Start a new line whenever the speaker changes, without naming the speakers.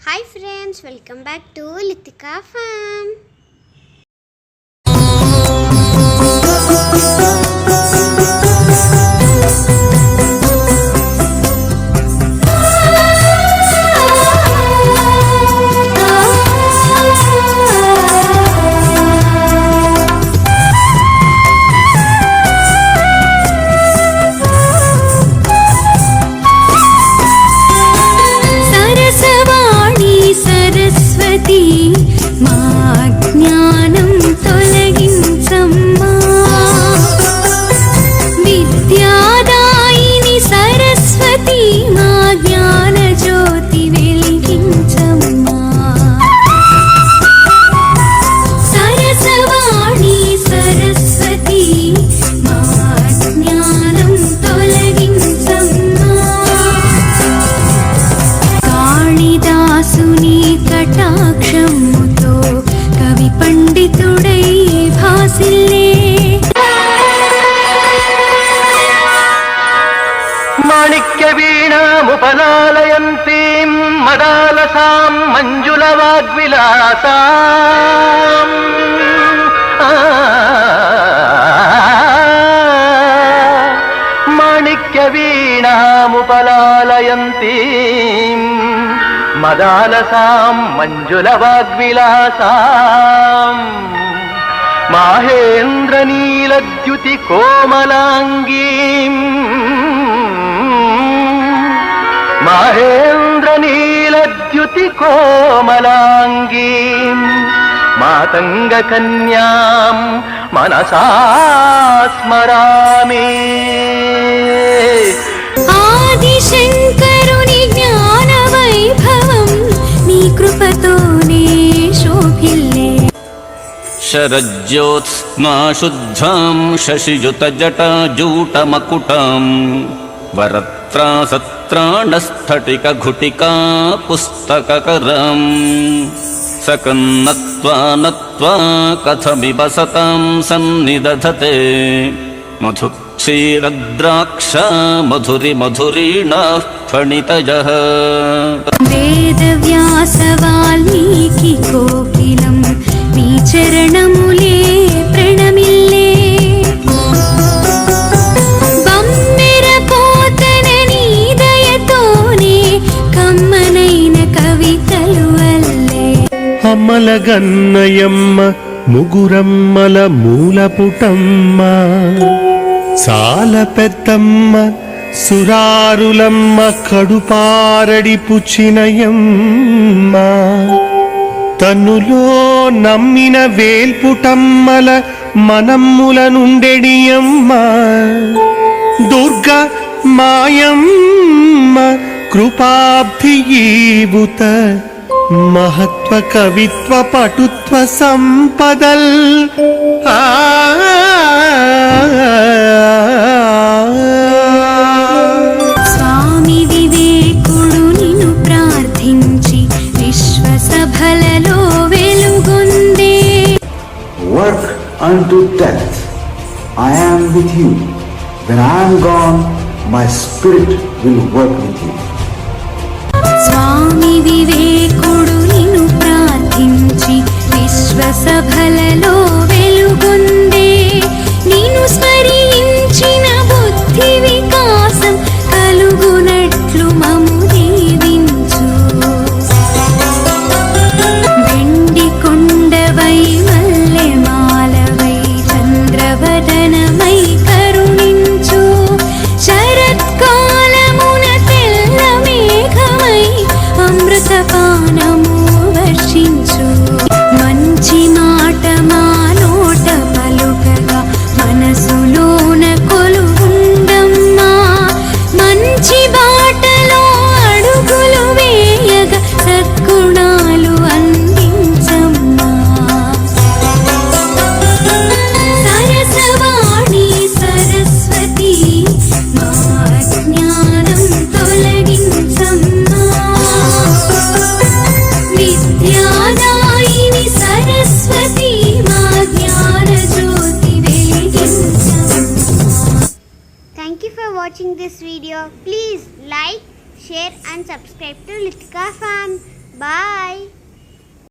Hi friends, welcome back to Litika Farm.
మాణిక్యవీణాముపలాలయంతీం మదాలసాం మంజులవాగ్విలాసాం మాణిక్యవీణాముపలాలయంతీం మదాలసాం మంజులవాగ్విలాసాం మాహేంద్రనీలద్యుతి కోమలాంగీం మహేంద్రనీలద్యుతి కోమలాంగీం మాతంగకన్యాం మనసా స్మరామి.
ఆదిశంకరుని జ్ఞాన వైభవం నీ కృపతోనే శోభిల్లే.
శరజ్యోత్స్నా శుద్ధాం శశియుతజటాజూటమకుటాం వరత్రాసత్రాణస్ఫటికఘుటికా పుస్తకకరాం సకన్నత్వా నత్వా కథమివ సతాం సన్నిదధతే మధుక్షీరద్రాక్షా మధురిమధురీణాః ఫణితయః.
వేదవ్యాస వాల్మీకి కోకిలం నీ చరణములే ప్రణమిల్లే. బమ్మెర పోతన నీ దయతోనే కమ్మనైన కవితలు అల్లే.
అమ్మల గన్నయమ్మ ముగురమ్మల మూలపుటమ్మ సాల పెద్దమ్మ సురారులమ్మ కడుపారడి పుచ్చినయమ్మ తన్నులో నమ్మిన వేల్పుటమ్మల మనమ్ముల నుండెడియమ్మ దుర్గ మాయమ్మ కృపాబ్ధియీవుత మహత్వ కవిత్వ పటుత్వ సంపదల్.
స్వామి వివేకుడు నిన్ను ప్రార్థించి విశ్వసభలలో వెలుగొందే.
Work unto death. I am with you. When I am gone, my spirit will work with you.
స్వామి వివేకుడు నిన్ను ప్రార్థించి విశ్వసభలలో వెలుగొందే. నిన్ను స్మరించిన బుద్ధి వికాసం కలుగునట్లు మము దీవించు. వెండి కొండవై మల్లె మాలవై చంద్రవదనమై కరుణించు. శరత్కాలమున తెల్ల మేఘమై అమృతపానము వర్షించు. మంచి మాట మా నోట పలుకగా మనసులోన కొలువుండమ్మా. మంచి బాటలో అడుగులు వేయగా సద్గుణాలు అందించమ్మా. సరసవాణి సరస్వతి మా జ్ఞానం తొలగించమ్మా. విద్యాదాయిని సరస్వతి మా జ్ఞాన జ్యోతి వెలిగించమ్మా.
Thank you for watching this video. Please like, share and subscribe to Litika Farm.